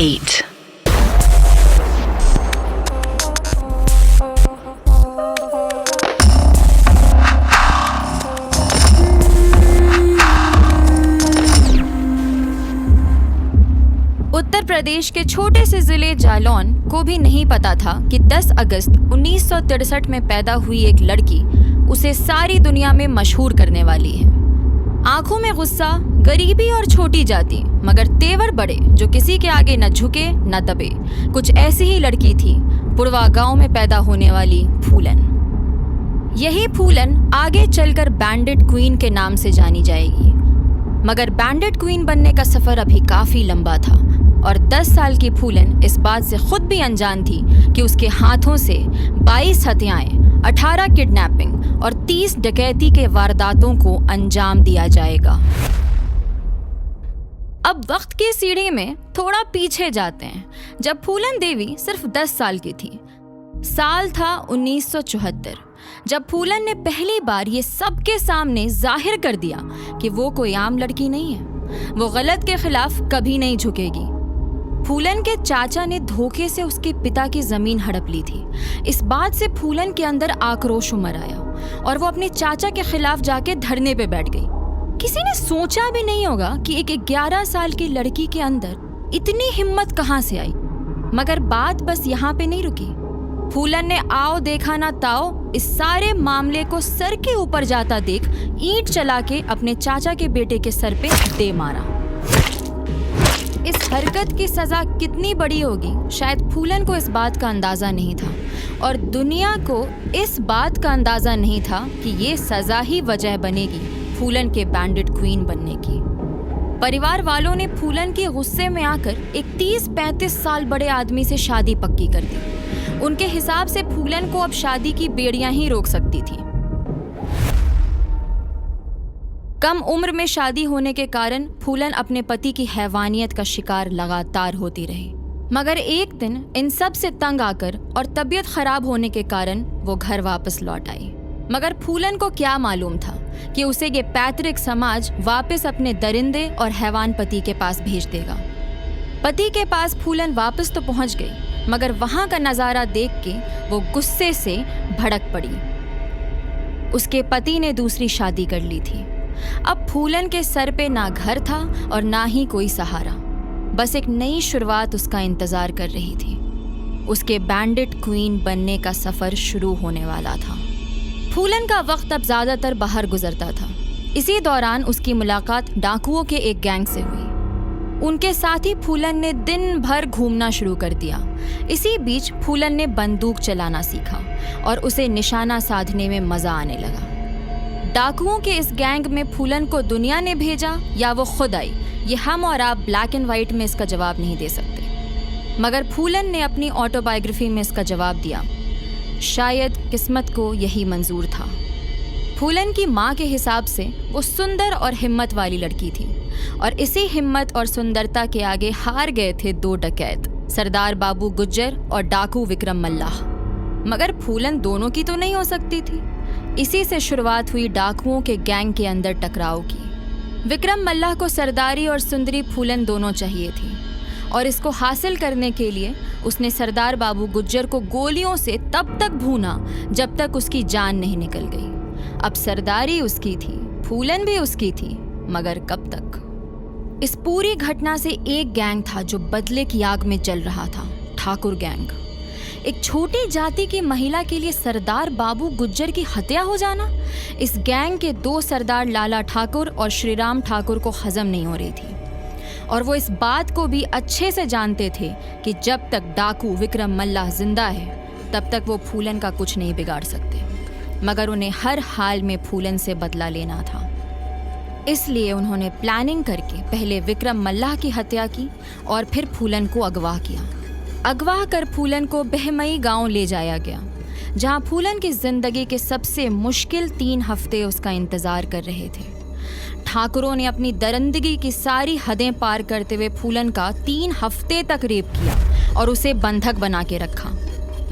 8. उत्तर प्रदेश के छोटे से जिले जालौन को भी नहीं पता था कि 10 अगस्त 1963 में पैदा हुई एक लड़की उसे सारी दुनिया में मशहूर करने वाली है। आंखों में गुस्सा, गरीबी और छोटी जाति, मगर तेवर बड़े जो किसी के आगे न झुके न दबे, कुछ ऐसी ही लड़की थी पुरवा गांव में पैदा होने वाली फूलन। यही फूलन आगे चलकर बैंडिट क्वीन के नाम से जानी जाएगी। मगर बैंडिट क्वीन बनने का सफर अभी काफी लंबा था और 10 साल की फूलन इस बात से खुद भी अनजान थी कि उसके हाथों से 22 हत्याएं, 18 किडनैपिंग और 30 डकैती के वारदातों को अंजाम दिया जाएगा। अब वक्त की सीढ़ी में थोड़ा पीछे जाते हैं, जब फूलन देवी सिर्फ 10 साल की थी। साल था 1974, जब फूलन ने पहली बार ये सबके सामने जाहिर कर दिया कि वो कोई आम लड़की नहीं है, वो गलत के खिलाफ कभी नहीं झुकेगी। फूलन के चाचा ने धोखे से उसके पिता की जमीन हड़प ली थी। इस बात से फूलन के अंदर आक्रोश उमड़ आया और वो अपने चाचा के खिलाफ जाके धरने पे बैठ गई। किसी ने सोचा भी नहीं होगा कि एक 11 साल की लड़की के अंदर इतनी हिम्मत कहाँ से आई। मगर बात बस यहाँ पे नहीं रुकी। फूलन ने आओ देखा ना ताओ इस सारे मामले को सर के ऊपर जाता देख ईंट चला के अपने चाचा के बेटे के सर पे दे मारा। इस हरकत की सजा कितनी बड़ी होगी शायद फूलन को इस बात का अंदाजा नहीं था, और दुनिया को इस बात का अंदाजा नहीं था कि ये सजा ही वजह बनेगी फूलन के बैंडिट क्वीन बनने की। परिवार वालों ने फूलन के गुस्से में आकर एक 30-35 साल बड़े आदमी से शादी पक्की कर दी। उनके हिसाब से फूलन को अब शादी की बेड़ियां ही रोक सकती थी। कम उम्र में शादी होने के कारण फूलन अपने पति की हैवानियत का शिकार लगातार होती रही। मगर एक दिन इन सब से तंग आकर और तबीयत खराब होने के कारण वो घर वापस लौट आई। मगर फूलन को क्या मालूम था कि उसे ये पैतृक समाज वापस अपने दरिंदे और हैवान पति के पास भेज देगा। पति के पास फूलन वापस तो पहुंच गई, मगर वहां का नजारा देख के वो गुस्से से भड़क पड़ी। उसके पति ने दूसरी शादी कर ली थी। अब फूलन के सर पे ना घर था और ना ही कोई सहारा, बस एक नई शुरुआत उसका इंतजार कर रही थी। उसके बैंडिट क्वीन बनने का सफर शुरू होने वाला था। फूलन का वक्त अब ज्यादातर बाहर गुजरता था। इसी दौरान उसकी मुलाकात डाकुओं के एक गैंग से हुई। उनके साथ ही फूलन ने दिन भर घूमना शुरू कर दिया। इसी बीच फूलन ने बंदूक चलाना सीखा और उसे निशाना साधने में मजा आने लगा। डाकुओं के इस गैंग में फूलन को दुनिया ने भेजा या वो खुद आई, ये हम और आप ब्लैक एंड वाइट में इसका जवाब नहीं दे सकते। मगर फूलन ने अपनी ऑटोबायोग्राफी में इसका जवाब दिया। शायद किस्मत को यही मंजूर था। फूलन की माँ के हिसाब से वो सुंदर और हिम्मत वाली लड़की थी, और इसी हिम्मत और सुंदरता के आगे हार गए थे 2 डकैत, सरदार बाबू गुज्जर और डाकू विक्रम मल्लाह। मगर फूलन दोनों की तो नहीं हो सकती थी। इसी से शुरुआत हुई डाकुओं के गैंग के अंदर टकराव की। विक्रम मल्लाह को सरदारी और सुंदरी फूलन दोनों चाहिए थी, और इसको हासिल करने के लिए उसने सरदार बाबू गुज्जर को गोलियों से तब तक भूना जब तक उसकी जान नहीं निकल गई। अब सरदारी उसकी थी, फूलन भी उसकी थी, मगर कब तक? इस पूरी घटना से एक गैंग था जो बदले की आग में जल रहा था, ठाकुर गैंग। एक छोटी जाति की महिला के लिए सरदार बाबू गुज्जर की हत्या हो जाना, इस गैंग के 2 सरदार लाला ठाकुर और श्रीराम ठाकुर को हजम नहीं हो रही थी, और वो इस बात को भी अच्छे से जानते थे कि जब तक डाकू विक्रम मल्लाह जिंदा है तब तक वो फूलन का कुछ नहीं बिगाड़ सकते। मगर उन्हें हर हाल में फूलन से बदला लेना था। इसलिए उन्होंने प्लानिंग करके पहले विक्रम मल्लाह की हत्या की और फिर फूलन को अगवा किया। अगवा कर फूलन को बहमई गांव ले जाया गया, जहां फूलन की जिंदगी के सबसे मुश्किल 3 हफ्ते उसका इंतजार कर रहे थे। ठाकुरों ने अपनी दरिंदगी की सारी हदें पार करते हुए फूलन का 3 हफ्ते तक रेप किया और उसे बंधक बना के रखा।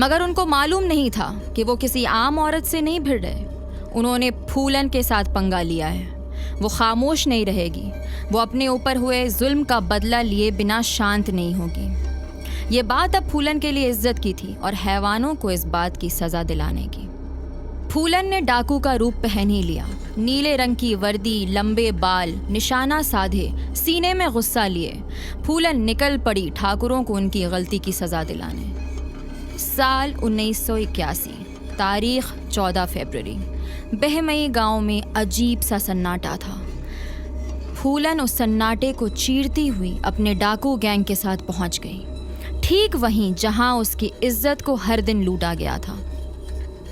मगर उनको मालूम नहीं था कि वो किसी आम औरत से नहीं भिड़ रहे। उन्होंने फूलन के साथ पंगा लिया है। वो खामोश नहीं रहेगी, वो अपने ऊपर हुए जुल्म का बदला लिए बिना शांत नहीं होगी। ये बात अब फूलन के लिए इज्जत की थी और हैवानों को इस बात की सज़ा दिलाने की। फूलन ने डाकू का रूप पहन ही लिया। नीले रंग की वर्दी, लंबे बाल, निशाना साधे, सीने में गुस्सा लिए फूलन निकल पड़ी ठाकुरों को उनकी गलती की सज़ा दिलाने। साल 1981, तारीख 14 फरवरी। बहमई गांव में अजीब सा सन्नाटा था। फूलन उस सन्नाटे को चीरती हुई अपने डाकू गैंग के साथ पहुंच गई, ठीक वहीं जहां उसकी इज्जत को हर दिन लूटा गया था।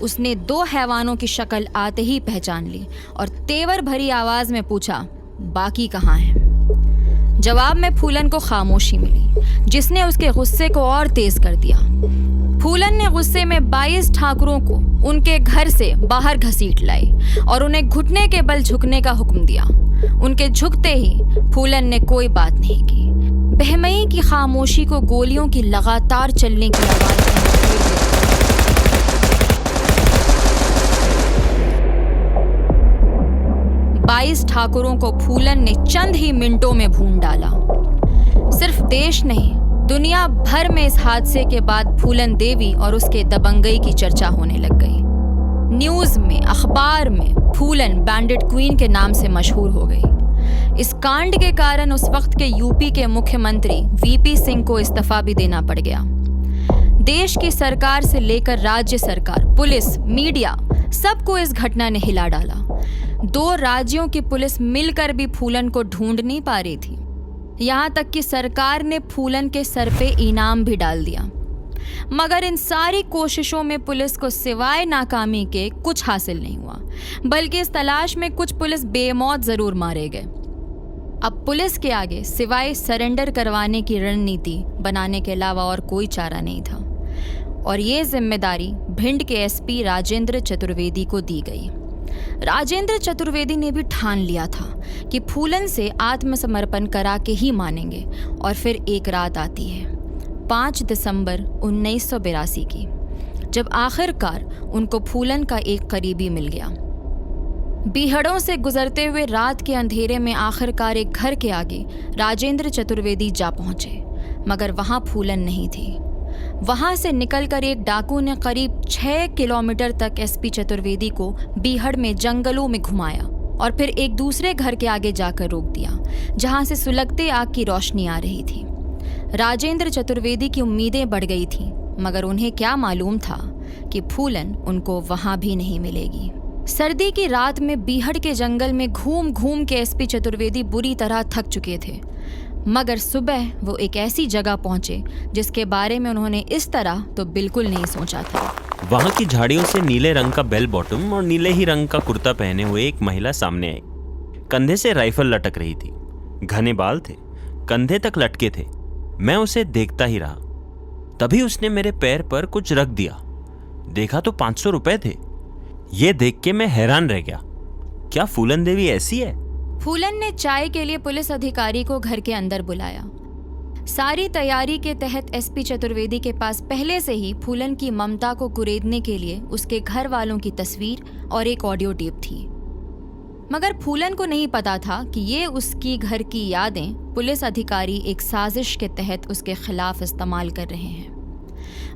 उसने 2 हैवानों की शक्ल आते ही पहचान ली और तेवर भरी आवाज में पूछा, बाकी कहाँ हैं? जवाब में फूलन को खामोशी मिली, जिसने उसके गुस्से को और तेज कर दिया। फूलन ने गुस्से में 22 ठाकुरों को उनके घर से बाहर घसीट लाई और उन्हें घुटने के बल झुकने का हुक्म दिया। उनके झुकते ही फूलन ने कोई बात नहीं की। बहमई की खामोशी को गोलियों की लगातार चलने की आवाज ने घेर लिया। 22 ठाकुरों को फूलन ने चंद ही मिनटों में भून डाला। सिर्फ देश नहीं, दुनिया भर में इस हादसे के बाद फूलन देवी और उसके दबंगई की चर्चा होने लग गई। न्यूज़ में, अखबार में फूलन बैंडिट क्वीन के नाम से मशहूर हो गई। इस कांड के कारण उस वक्त के यूपी के मुख्यमंत्री वीपी सिंह को इस्तीफा भी देना पड़ गया। देश की सरकार से लेकर राज्य सरकार, पुलिस, मीडिया, सबको इस घटना ने हिला डाला। 2 राज्यों की पुलिस मिलकर भी फूलन को ढूंढ नहीं पा रही थी। यहाँ तक कि सरकार ने फूलन के सर पे इनाम भी डाल दिया। मगर इन सारी कोशिशों में पुलिस को सिवाय नाकामी के कुछ हासिल नहीं हुआ, बल्कि इस तलाश में कुछ पुलिस बेमौत जरूर मारे गए। अब पुलिस के आगे सिवाय सरेंडर करवाने की रणनीति बनाने के अलावा और कोई चारा नहीं था और ये जिम्मेदारी भिंड के एसपी राजेंद्र चतुर्वेदी को दी गई। राजेंद्र चतुर्वेदी ने भी ठान लिया था कि फूलन से आत्मसमर्पण करा के ही मानेंगे। और फिर एक रात आती है 5 दिसंबर 1982 की, जब आखिरकार उनको फूलन का एक करीबी मिल गया। बीहड़ों से गुजरते हुए रात के अंधेरे में आखिरकार एक घर के आगे राजेंद्र चतुर्वेदी जा पहुंचे, मगर वहां फूलन नहीं थी। वहां से निकलकर एक डाकू ने करीब 6 किलोमीटर तक एसपी चतुर्वेदी को बीहड़ में जंगलों में घुमाया और फिर एक दूसरे घर के आगे जाकर रोक दिया, जहां से सुलगते आग की रोशनी आ रही थी। राजेंद्र चतुर्वेदी की उम्मीदें बढ़ गई थीं, मगर उन्हें क्या मालूम था कि फूलन उनको वहां भी नहीं मिलेगी। सर्दी की रात में बीहड़ के जंगल में घूम घूम के एसपी चतुर्वेदी बुरी तरह थक चुके थे, मगर सुबह वो एक ऐसी जगह पहुंचे जिसके बारे में उन्होंने इस तरह तो बिल्कुल नहीं सोचा था। वहां की झाड़ियों से नीले रंग का बेल बॉटम और नीले ही रंग का कुर्ता पहने हुए एक महिला सामने आई। कंधे से राइफल लटक रही थी, घने बाल थे, कंधे तक लटके थे। मैं उसे देखता ही रहा, तभी उसने मेरे पैर पर कुछ रख दिया। देखा तो 500 रुपए थे। ये देख के मैं हैरान रह गया। क्या फूलन देवी ऐसी है? फूलन ने चाय के लिए पुलिस अधिकारी को घर के अंदर बुलाया। सारी तैयारी के तहत एसपी चतुर्वेदी के पास पहले से ही फूलन की ममता को कुरेदने के लिए उसके घर वालों की तस्वीर और एक ऑडियो टेप थी। मगर फूलन को नहीं पता था कि ये उसकी घर की यादें पुलिस अधिकारी एक साजिश के तहत उसके खिलाफ इस्तेमाल कर रहे हैं।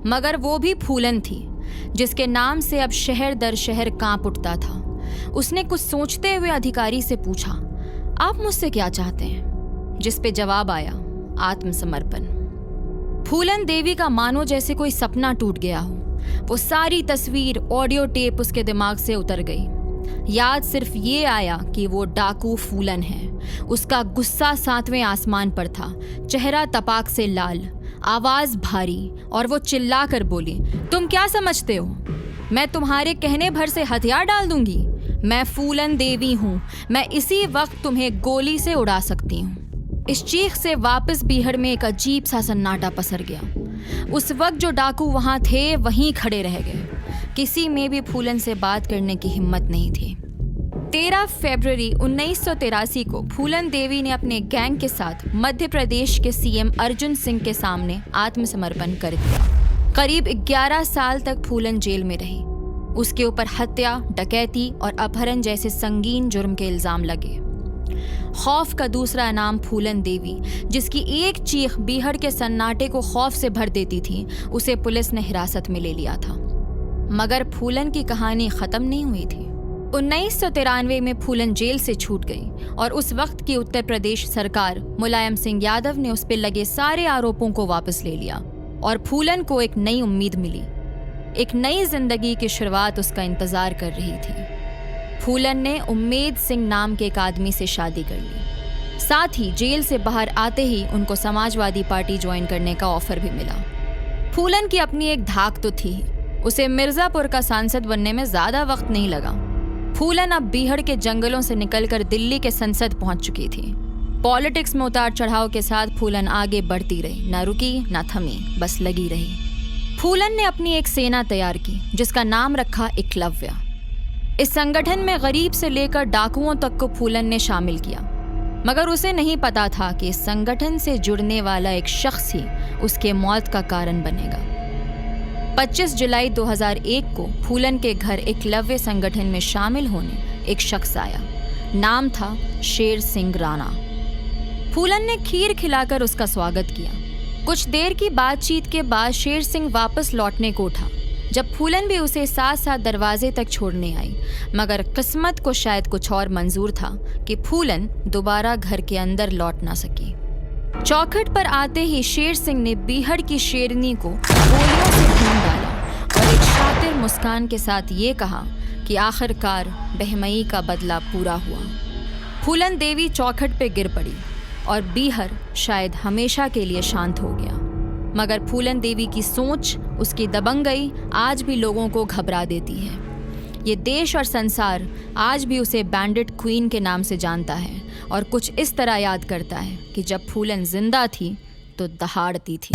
मगर वो भी फूलन थी जिसके नाम से अब शहर दर शहर कांप उठता था। उसने कुछ सोचते हुए अधिकारी से पूछा, आप मुझसे क्या चाहते हैं? जिस पे जवाब आया, आत्मसमर्पण। फूलन देवी का मानो जैसे कोई सपना टूट गया हो। वो सारी तस्वीर, ऑडियो टेप उसके दिमाग से उतर गई। याद सिर्फ ये आया कि वो डाकू फूलन है। उसका गुस्सा 7वें आसमान पर था, चेहरा तपाक से लाल, आवाज भारी, और वो चिल्ला कर बोली, तुम क्या समझते हो मैं तुम्हारे कहने भर से हथियार डाल दूंगी? मैं फूलन देवी हूँ, मैं इसी वक्त तुम्हें गोली से उड़ा सकती हूँ। इस चीख से वापस बीहड़ में एक अजीब सा सन्नाटा पसर गया। उस वक्त जो डाकू वहाँ थे वहीं खड़े रह गए। किसी में भी फूलन से बात करने की हिम्मत नहीं थी। 13 फरवरी 1983 को फूलन देवी ने अपने गैंग के साथ मध्य प्रदेश के सीएम अर्जुन सिंह के सामने आत्मसमर्पण कर दिया। करीब 11 साल तक फूलन जेल में रही। उसके ऊपर हत्या, डकैती और अपहरण जैसे संगीन जुर्म के इल्जाम लगे। खौफ का दूसरा नाम फूलन देवी, जिसकी एक चीख बीहड़ के सन्नाटे को खौफ से भर देती थी, उसे पुलिस ने हिरासत में ले लिया था। मगर फूलन की कहानी खत्म नहीं हुई थी। 1993 में फूलन जेल से छूट गई और उस वक्त की उत्तर प्रदेश सरकार मुलायम सिंह यादव ने उस पर लगे सारे आरोपों को वापस ले लिया और फूलन को एक नई उम्मीद मिली। एक नई जिंदगी की शुरुआत उसका इंतजार कर रही थी। फूलन ने उम्मेद सिंह नाम के एक आदमी से शादी कर ली। साथ ही जेल से बाहर आते ही उनको समाजवादी पार्टी ज्वाइन करने का ऑफर भी मिला। फूलन की अपनी एक धाक तो थी, उसे मिर्जापुर का सांसद बनने में ज्यादा वक्त नहीं लगा। फूलन अब बीहड़ के जंगलों से निकलकर दिल्ली के संसद पहुंच चुकी थी। पॉलिटिक्स में उतार चढ़ाव के साथ फूलन आगे बढ़ती रही, ना रुकी ना थमी, बस लगी रही। फूलन ने अपनी एक सेना तैयार की जिसका नाम रखा एकलव्य। इस संगठन में गरीब से लेकर डाकुओं तक को फूलन ने शामिल किया, मगर उसे नहीं पता था कि इस संगठन से जुड़ने वाला एक शख्स ही उसके मौत का कारण बनेगा। 25 जुलाई 2001 को फूलन के घर एकलव्य संगठन में शामिल होने एक शख्स आया। नाम था शेर सिंह राणा। फूलन ने खीर खिलाकर उसका स्वागत किया। कुछ देर की बातचीत के बाद शेर सिंह वापस लौटने को उठा, जब फूलन भी उसे साथ साथ दरवाजे तक छोड़ने आई। मगर किस्मत को शायद कुछ और मंजूर था कि फूलन दोबारा घर के अंदर लौट ना सकी। चौखट पर आते ही शेर सिंह ने बीहड़ की शेरनी को गोलियों से भून डाला और एक शातिर मुस्कान के साथ ये कहा कि आखिरकार बहमई का बदला पूरा हुआ। फूलन देवी चौखट पे गिर पड़ी और बीहड़ शायद हमेशा के लिए शांत हो गया। मगर फूलन देवी की सोच, उसकी दबंगई आज भी लोगों को घबरा देती है। ये देश और संसार आज भी उसे बैंडिट क्वीन के नाम से जानता है और कुछ इस तरह याद करता है कि जब फूलन जिंदा थी तो दहाड़ती थी।